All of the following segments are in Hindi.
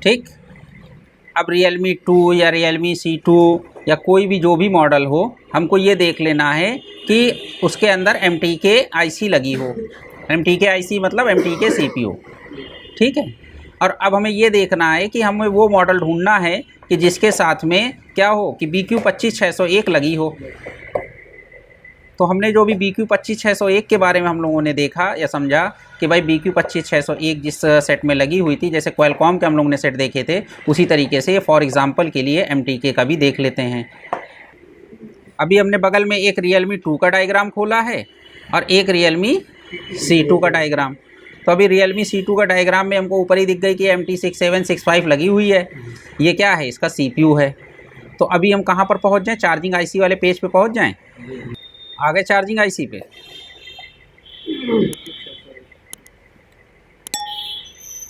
ठीक। अब Realme 2 या Realme C2 या कोई भी जो भी मॉडल हो, हमको ये देख लेना है कि उसके अंदर MTK IC लगी हो। MTK IC मतलब MTK CPU, ठीक है। और अब हमें ये देखना है कि हमें वो मॉडल ढूंढना है कि जिसके साथ में क्या हो कि BQ25601 लगी हो। तो हमने जो भी BQ25601 के बारे में हम लोगों ने देखा या समझा कि भाई BQ25601 जिस सेट में लगी हुई थी, जैसे क्वालकॉम के हम लोगों ने सेट देखे थे, उसी तरीके से फॉर एग्जांपल के लिए MTK का भी देख लेते हैं। अभी हमने बगल में एक Realme 2 का डायग्राम खोला है और एक Realme C2 का डायग्राम। तो अभी Realme C2 का डायग्राम में हमको ऊपर ही दिख गई कि MT6765 लगी हुई है। ये क्या है? इसका CPU है। तो अभी हम कहाँ पर पहुँच जाएँ? चार्जिंग IC वाले पेज पे पहुँच जाएँ। आ गए चार्जिंग IC पे।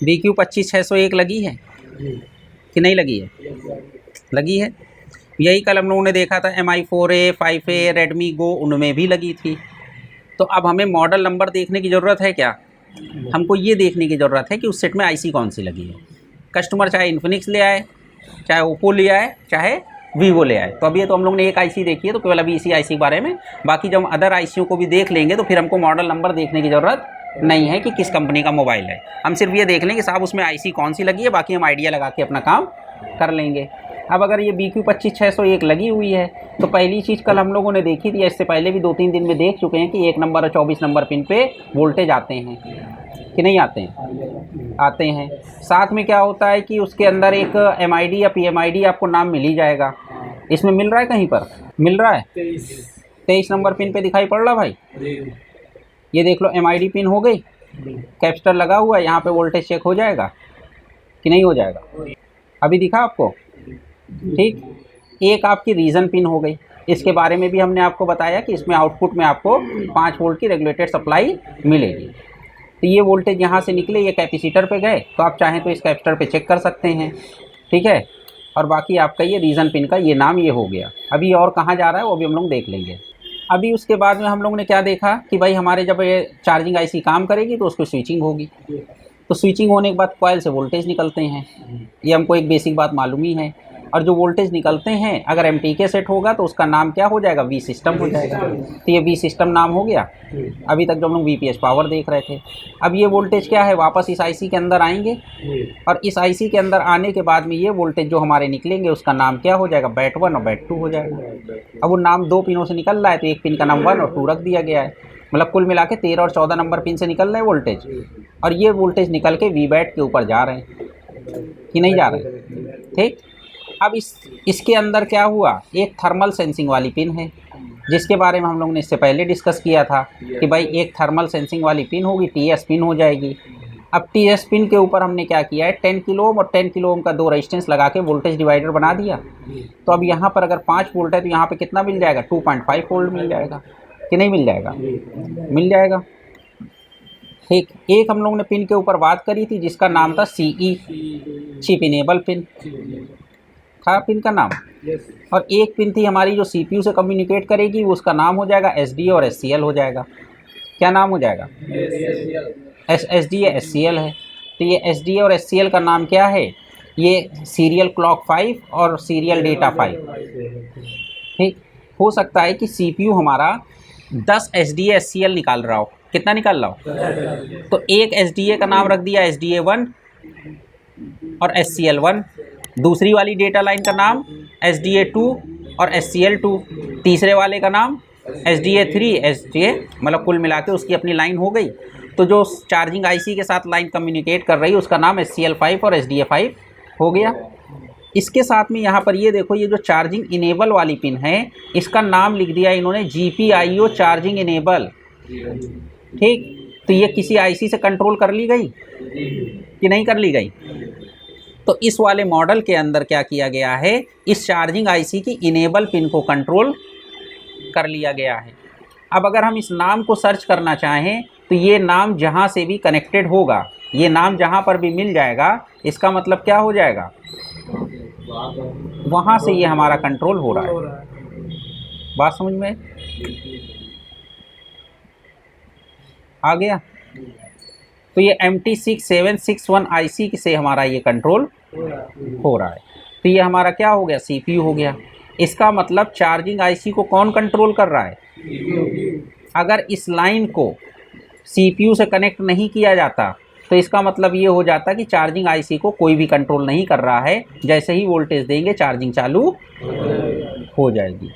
BQ25601 लगी है कि नहीं लगी है? लगी है। यही कल हम लोगों ने देखा था MI4A 5A Redmi Go, उनमें भी लगी थी। तो अब हमें मॉडल नंबर देखने की ज़रूरत है क्या? हमको ये देखने की ज़रूरत है कि उस सेट में IC कौन सी लगी है। कस्टमर चाहे इन्फिनिक्स ले आए, चाहे ओप्पो ले आए, चाहे वीवो ले आए। तो अभी तो हम लोग ने एक IC देखी है, तो केवल अभी इसी IC के बारे में, बाकी जब हम अदर ICओं को भी देख लेंगे तो फिर हमको मॉडल नंबर देखने की ज़रूरत नहीं है कि किस कंपनी का मोबाइल है। हम सिर्फ ये देख लेंगे कि साहब उसमें IC कौन सी लगी है, बाकी हम आइडिया लगा के अपना काम कर लेंगे। अब अगर ये BQ25601 लगी हुई है तो पहली चीज़ कल हम लोगों ने देखी थी, इससे पहले भी 2-3 दिन में देख चुके हैं कि 1 नंबर और 24 नंबर पिन पे वोल्टेज आते हैं कि नहीं आते हैं? आते हैं। साथ में क्या होता है कि उसके अंदर एक MID या PMID आपको नाम मिल ही जाएगा। इसमें मिल रहा है, कहीं पर मिल रहा है? 23 नंबर पिन पे दिखाई पड़ रहा भाई। ये देख लो, MID पिन हो गई, कैपेसिटर लगा हुआ है, यहाँ पे वोल्टेज चेक हो जाएगा कि नहीं हो जाएगा? अभी दिखा आपको? ठीक। एक आपकी रीज़न पिन हो गई। इसके बारे में भी हमने आपको बताया कि इसमें आउटपुट में आपको 5 वोल्ट की रेगुलेटेड सप्लाई मिलेगी। तो ये वोल्टेज यहाँ से निकले, ये कैपेसिटर पे गए, तो आप चाहें तो इस कैपेसिटर पे चेक कर सकते हैं, ठीक है। और बाकी आपका ये रीज़न पिन का ये नाम ये हो गया। अभी और कहाँ जा रहा है वो भी हम लोग देख लेंगे। अभी उसके बाद में हम लोगों ने क्या देखा कि भाई हमारे जब ये चार्जिंग IC काम करेगी तो उसको स्विचिंग होगी। तो स्विचिंग होने के बाद कॉइल से वोल्टेज निकलते हैं, ये हमको एक बेसिक बात मालूम ही है। और जो वोल्टेज निकलते हैं अगर MTK सेट होगा तो उसका नाम क्या हो जाएगा? V सिस्टम हो जाएगा। तो ये V सिस्टम नाम हो गया। अभी तक जो हम लोग VPH पावर देख रहे थे, अब ये वोल्टेज क्या है? वापस इस IC के अंदर आएंगे और इस IC के अंदर आने के बाद में ये वोल्टेज जो हमारे निकलेंगे उसका नाम क्या हो जाएगा? बैट 1 और बैट 2 हो जाएगा। अब वो नाम 2 पिनों से निकल रहा है तो एक पिन का नाम 1 और 2 रख दिया गया है। मतलब कुल मिला के 13 और 14 नंबर पिन से निकल रहे हैं वोल्टेज, और ये वोल्टेज निकल के VBAT के ऊपर जा रहे हैं कि नहीं जा रहे? ठीक। अब इसके अंदर क्या हुआ? एक थर्मल सेंसिंग वाली पिन है, जिसके बारे में हम लोगों ने इससे पहले डिस्कस किया था कि भाई एक थर्मल सेंसिंग वाली पिन होगी, TS पिन हो जाएगी। अब TS पिन के ऊपर हमने क्या किया है? 10 किलो ओम और 10 किलो ओम का 2 रेजिस्टेंस लगा के वोल्टेज डिवाइडर बना दिया। तो अब यहाँ पर अगर 5 वोल्ट है तो यहाँ पे कितना मिल जाएगा? 2.5 वोल्ट मिल जाएगा कि नहीं मिल जाएगा? मिल जाएगा। ठीक। एक हम लोगों ने पिन के ऊपर बात करी थी जिसका नाम था CE, चिप इनेबल पिन था पिन का नाम। और एक पिन थी हमारी जो CPU से कम्युनिकेट करेगी, वो उसका नाम हो जाएगा SDA और SCL हो जाएगा। क्या नाम हो जाएगा? SDA SCL है। तो ये SDA और SCL का नाम क्या है? ये सीरियल क्लॉक 5 और सीरियल डेटा 5। ठीक। हो सकता है कि CPU हमारा 10 SDA SCL निकाल रहा हो। कितना निकाल रहा हो? तो एक SDA का नाम रख दिया SDA1 और SCL1, दूसरी वाली डेटा लाइन का नाम SDA2 और SCL2, तीसरे वाले का नाम SDA3 SDA, मतलब कुल मिला के उसकी अपनी लाइन हो गई। तो जो चार्जिंग IC के साथ लाइन कम्युनिकेट कर रही है उसका नाम SCL5 और SDA5 हो गया। इसके साथ में यहाँ पर ये देखो, ये जो चार्जिंग इनेबल वाली पिन है इसका नाम लिख दिया इन्होंने GPIO चार्जिंग इनेबल। ठीक। तो ये किसी IC से कंट्रोल कर ली गई कि नहीं कर ली गई? तो इस वाले मॉडल के अंदर क्या किया गया है? इस चार्जिंग IC की इनेबल पिन को कंट्रोल कर लिया गया है। अब अगर हम इस नाम को सर्च करना चाहें तो ये नाम जहाँ से भी कनेक्टेड होगा, ये नाम जहाँ पर भी मिल जाएगा, इसका मतलब क्या हो जाएगा? वहाँ से ये हमारा कंट्रोल हो रहा है। बात समझ में आ गया? तो ये MT6761 IC से हमारा ये कंट्रोल हो रहा है। तो ये हमारा क्या हो गया, CPU हो गया। इसका मतलब चार्जिंग आईसी को कौन कंट्रोल कर रहा है? अगर इस लाइन को CPU से कनेक्ट नहीं किया जाता तो इसका मतलब ये हो जाता कि चार्जिंग आईसी को कोई भी कंट्रोल नहीं कर रहा है, जैसे ही वोल्टेज देंगे चार्जिंग चालू हो जाएगी।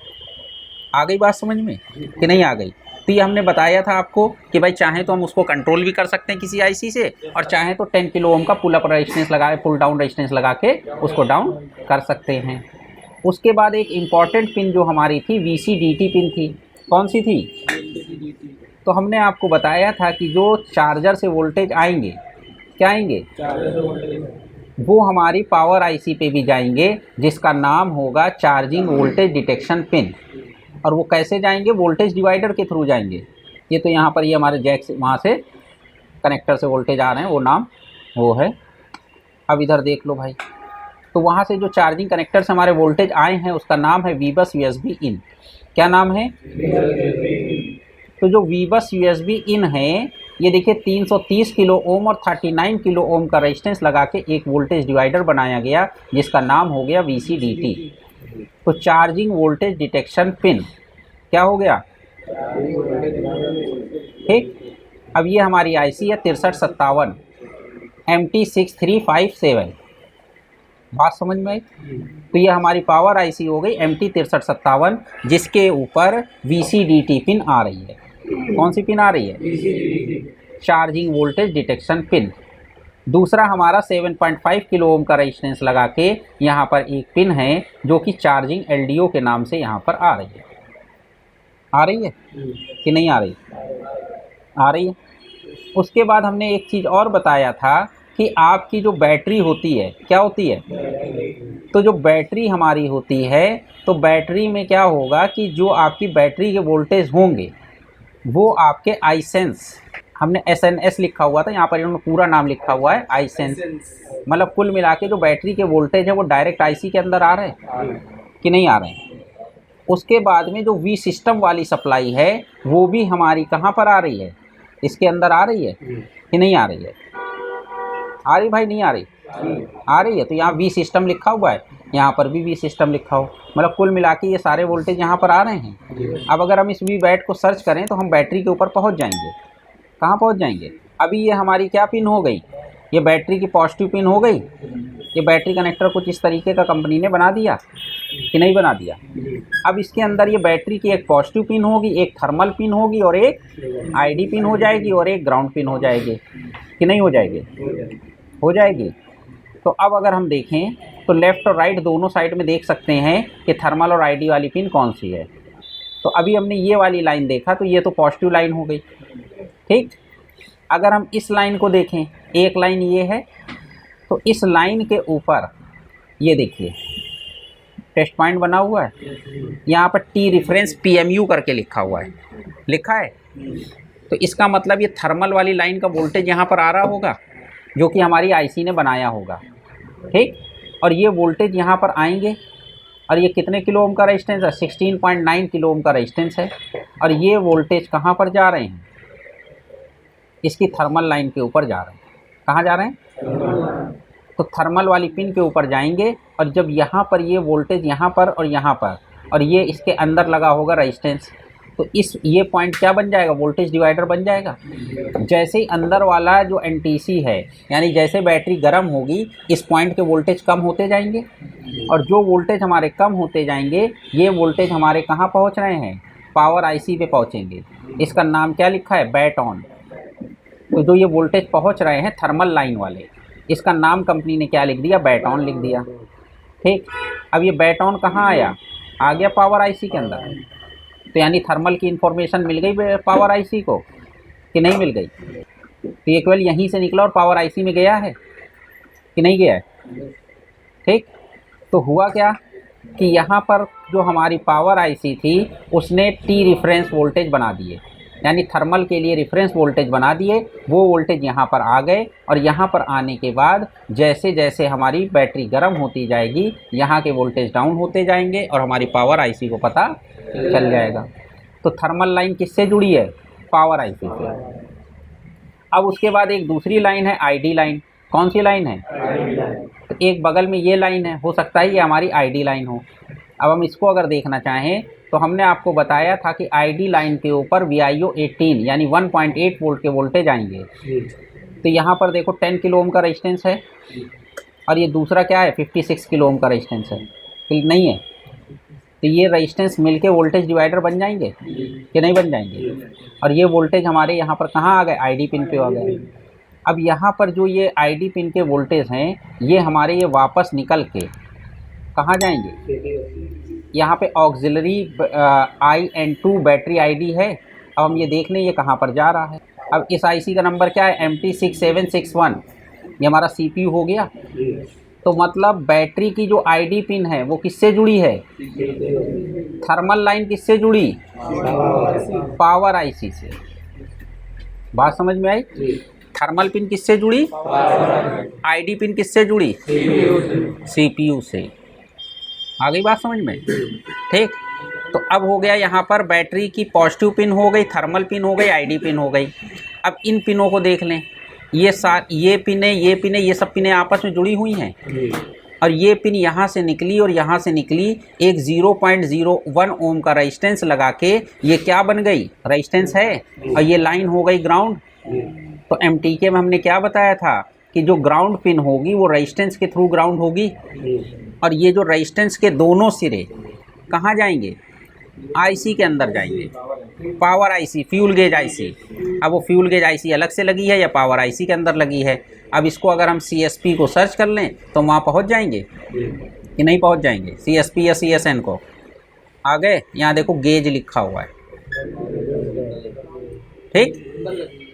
आ गई बात समझ में कि नहीं आ गई? तो ये हमने बताया था आपको कि भाई चाहे तो हम उसको कंट्रोल भी कर सकते हैं किसी आईसी से, और चाहे तो 10 किलो ओम का पुल अप रेजिस्टेंस लगा, पुल डाउन रेजिस्टेंस लगा के उसको डाउन कर सकते हैं। उसके बाद एक इम्पॉर्टेंट पिन जो हमारी थी VCDT पिन थी। कौन सी थी? तो हमने आपको बताया था कि जो चार्जर से वोल्टेज आएंगे, क्या आएंगे, वो हमारी पावर आईसी पे भी जाएंगे, जिसका नाम होगा चार्जिंग वोल्टेज डिटेक्शन पिन। और वो कैसे जाएंगे? वोल्टेज डिवाइडर के थ्रू जाएंगे। ये तो यहाँ पर ये हमारे जैक से, वहाँ से कनेक्टर से वोल्टेज आ रहे हैं, वो नाम वो है। अब इधर देख लो भाई, तो वहाँ से जो चार्जिंग कनेक्टर से हमारे वोल्टेज आए हैं उसका नाम है VBUS USB इन। क्या नाम है? तो जो VBUS USB इन है, ये देखिए 330 किलो ओम और 39 किलो ओम का रेजिस्टेंस लगा के एक वोल्टेज डिवाइडर बनाया गया, जिसका नाम हो गया VCDT। तो चार्जिंग वोल्टेज डिटेक्शन पिन क्या हो गया? ठीक। अब ये हमारी आईसी है 6357 MT6357। बात समझ में आई? तो ये हमारी पावर आईसी हो गई MT6357, जिसके ऊपर VCDT पिन आ रही है। कौन सी पिन आ रही है? Charging voltage detection pin. दूसरा हमारा 7.5 किलो ओम का रेजिस्टेंस लगा के यहाँ पर एक पिन है जो कि चार्जिंग LDO के नाम से यहाँ पर आ रही है। आ रही है कि नहीं आ रही? आ रही है। उसके बाद हमने एक चीज़ और बताया था कि आपकी जो बैटरी होती है, क्या होती है? तो जो बैटरी हमारी होती है, तो बैटरी में क्या होगा कि जो आपकी बैटरी के वोल्टेज होंगे वो आपके iSense, हमने SNS लिखा हुआ था, यहाँ पर इन्होंने पूरा नाम लिखा हुआ है iSense। मतलब कुल मिला के जो बैटरी के वोल्टेज है वो डायरेक्ट आईसी के अंदर आ रहे हैं कि नहीं आ रहे हैं। उसके बाद में जो V सिस्टम वाली सप्लाई है वो भी हमारी कहाँ पर आ रही है? इसके अंदर आ रही है कि नहीं आ रही है? आ रही भाई, नहीं आ रही? आ रही है। तो यहाँ V सिस्टम लिखा हुआ है, यहाँ पर भी V सिस्टम लिखा हो, मतलब कुल मिला के ये सारे वोल्टेज यहाँ पर आ रहे हैं। अब अगर हम इस V बैट को सर्च करें तो हम बैटरी के ऊपर पहुँच जाएंगे। कहाँ पहुँच जाएंगे? अभी ये हमारी क्या पिन हो गई? ये बैटरी की पॉजिटिव पिन हो गई। ये बैटरी कनेक्टर कुछ इस तरीके का कंपनी ने बना दिया कि नहीं बना दिया? अब इसके अंदर ये बैटरी की एक पॉजिटिव पिन होगी, एक थर्मल पिन होगी और एक ID पिन हो जाएगी और एक ग्राउंड पिन हो जाएगी कि नहीं हो जाएगी? हो जाएगी। तो अब अगर हम देखें तो लेफ़्ट और राइट दोनों साइड में देख सकते हैं कि थर्मल और ID वाली पिन कौन सी है। तो अभी हमने ये वाली लाइन देखा तो ये तो पॉजिटिव लाइन हो गई। ठीक। अगर हम इस लाइन को देखें, एक लाइन ये है, तो इस लाइन के ऊपर ये देखिए टेस्ट पॉइंट बना हुआ है, यहाँ पर T रेफरेंस PMU करके लिखा हुआ है, लिखा है। तो इसका मतलब ये थर्मल वाली लाइन का वोल्टेज यहाँ पर आ रहा होगा जो कि हमारी आईसी ने बनाया होगा। ठीक। और ये वोल्टेज यहाँ पर आएंगे और ये कितने किलो ओम का रेजिस्टेंस है? 16.9 किलो ओम का रेजिस्टेंस है। और ये वोल्टेज कहाँ पर जा रहे हैं? इसकी थर्मल लाइन के ऊपर जा रहे हैं। कहाँ जा रहे हैं? तो थर्मल वाली पिन के ऊपर जाएंगे और जब यहाँ पर ये वोल्टेज यहाँ पर और यहाँ पर और ये इसके अंदर लगा होगा रेजिस्टेंस, तो ये पॉइंट क्या बन जाएगा? वोल्टेज डिवाइडर बन जाएगा। जैसे ही अंदर वाला जो NTC है, यानी जैसे बैटरी गर्म होगी इस पॉइंट के वोल्टेज कम होते जाएंगे, और जो वोल्टेज हमारे कम होते जाएंगे ये वोल्टेज हमारे कहाँ पहुँच रहे हैं? पावर आईसी पे पहुँचेंगे। इसका नाम क्या लिखा है? Bat on. तो जो ये वोल्टेज पहुँच रहे हैं थर्मल लाइन वाले, इसका नाम कंपनी ने क्या लिख दिया? बैट ऑन लिख दिया। ठीक। अब ये बैट ऑन कहाँ आया? आ गया पावर आईसी के अंदर। तो यानी थर्मल की इन्फॉर्मेशन मिल गई पावर आईसी को कि नहीं मिल गई? तो ये केवल यहीं से निकला और पावर आईसी में गया है कि नहीं गया है? ठीक। तो हुआ क्या कि यहाँ पर जो हमारी पावर आईसी थी उसने T रेफरेंस वोल्टेज बना दिए, यानी थर्मल के लिए रेफरेंस वोल्टेज बना दिए। वो वोल्टेज यहाँ पर आ गए और यहाँ पर आने के बाद जैसे जैसे हमारी बैटरी गर्म होती जाएगी यहाँ के वोल्टेज डाउन होते जाएंगे और हमारी पावर आईसी को पता चल जाएगा। तो थर्मल लाइन किससे जुड़ी है? पावर आईसी से। अब उसके बाद एक दूसरी लाइन है ID लाइन। कौन सी लाइन है? तो एक बगल में ये लाइन है, हो सकता है ये हमारी आईडी लाइन हो। अब हम इसको अगर देखना चाहें तो हमने आपको बताया था कि आईडी लाइन के ऊपर VIO 18 यानी 1.8 वोल्ट के वोल्टेज आएंगे। तो यहाँ पर देखो 10 किलो ओम का रेजिस्टेंस है और ये दूसरा क्या है 56 किलो ओम का रेजिस्टेंस है, नहीं है? तो ये रेजिस्टेंस मिलके वोल्टेज डिवाइडर बन जाएंगे कि नहीं बन जाएंगे? और ये वोल्टेज हमारे यहाँ पर कहाँ आ गए? आईडी पिन पे आ गए। अब यहाँ पर जो ये आईडी पिन के वोल्टेज हैं ये हमारे ये वापस निकल के कहाँ जाएंगे? यहाँ पे ऑक्सिलरी IN2 बैटरी आईडी है। अब हम ये देख लें ये कहाँ पर जा रहा है। अब इस आईसी का नंबर क्या है? MT6761। ये हमारा CPU हो गया। तो मतलब बैटरी की जो आईडी पिन है वो किससे जुड़ी है? थर्मल लाइन किससे जुड़ी? पावर आईसी से। बात समझ में आई? थर्मल पिन किससे जुड़ी? आईडी पिन किससे जुड़ी? CPU से। आ गई बात समझ में? ठीक। तो अब हो गया यहाँ पर बैटरी की पॉजिटिव पिन हो गई, थर्मल पिन हो गई, आईडी पिन हो गई। अब इन पिनों को देख लें, ये पिनें, ये सब पिनें आपस में जुड़ी हुई हैं और ये पिन यहाँ से निकली और यहाँ से निकली, एक 0.01 ओम का रेजिस्टेंस लगा के ये क्या बन गई? रेजिस्टेंस है। और ये लाइन हो गई ग्राउंड। तो MTK में हमने क्या बताया था कि जो ग्राउंड पिन होगी वो रेजिस्टेंस के थ्रू ग्राउंड होगी और ये जो रेजिस्टेंस के दोनों सिरे कहाँ जाएंगे? आईसी के अंदर जाएंगे, power IC, fuel gauge IC. अब वो फ्यूल गेज आईसी अलग से लगी है या पावर आईसी के अंदर लगी है? अब इसको अगर हम CSP को सर्च कर लें तो वहाँ पहुँच जाएंगे कि नहीं पहुँच जाएंगे? CSP या CSN को आ गए। यहाँ देखो गेज लिखा हुआ है। ठीक।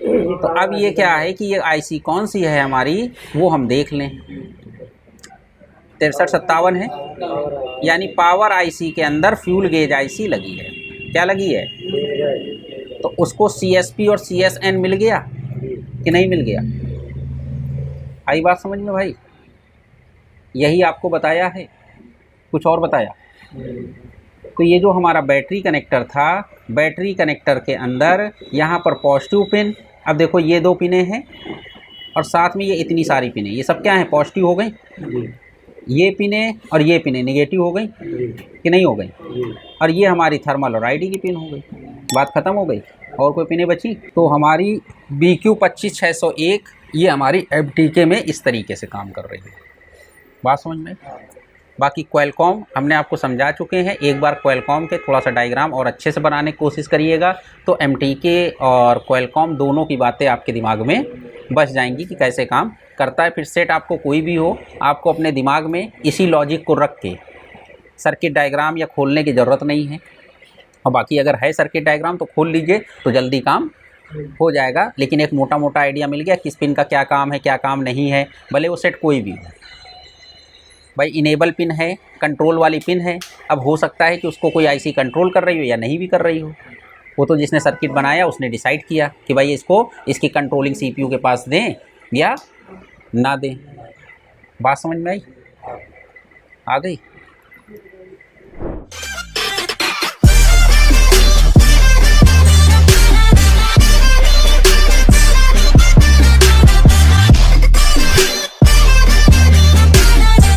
तो अब ये क्या है कि ये आईसी कौन सी है हमारी, वो हम देख लें। 6357 है, यानी पावर आईसी के अंदर फ्यूल गेज आईसी लगी है। क्या लगी है? तो उसको CSP और CSN मिल गया कि नहीं मिल गया? आई बात समझ में भाई? यही आपको बताया है, कुछ और बताया? तो ये जो हमारा बैटरी कनेक्टर था, बैटरी कनेक्टर के अंदर यहाँ पर पॉजिटिव पिन, अब देखो ये 2 पिनें हैं और साथ में ये इतनी सारी पिनें, ये सब क्या हैं? पॉजिटिव हो गई। ये पिनें और ये पिनें नेगेटिव हो गई कि नहीं हो गई? और ये हमारी थर्मल और आईडी की पिन हो गई। बात ख़त्म हो गई। और कोई पिनें बची? तो हमारी BQ25601 ये हमारी MTK में इस तरीके से काम कर रही है। बात समझ में? बाकी क्वालकॉम हमने आपको समझा चुके हैं। एक बार क्वालकॉम के थोड़ा सा डायग्राम और अच्छे से बनाने की कोशिश करिएगा तो MTK और क्वालकॉम दोनों की बातें आपके दिमाग में बस जाएंगी कि कैसे काम करता है। फिर सेट आपको कोई भी हो, आपको अपने दिमाग में इसी लॉजिक को रख के सर्किट डायग्राम या खोलने की ज़रूरत नहीं है। और बाकी अगर है सर्किट डायग्राम तो खोल लीजिए तो जल्दी काम हो जाएगा। लेकिन एक मोटा मोटा आइडिया मिल गया किस पिन का क्या काम है, क्या काम नहीं है, भले वो सेट कोई भी हो। भाई इनेबल पिन है, कंट्रोल वाली पिन है। अब हो सकता है कि उसको कोई आईसी कंट्रोल कर रही हो या नहीं भी कर रही हो, वो तो जिसने सर्किट बनाया उसने डिसाइड किया कि भाई इसको इसकी कंट्रोलिंग CPU के पास दें या ना दें। बात समझ में आई? आ गई?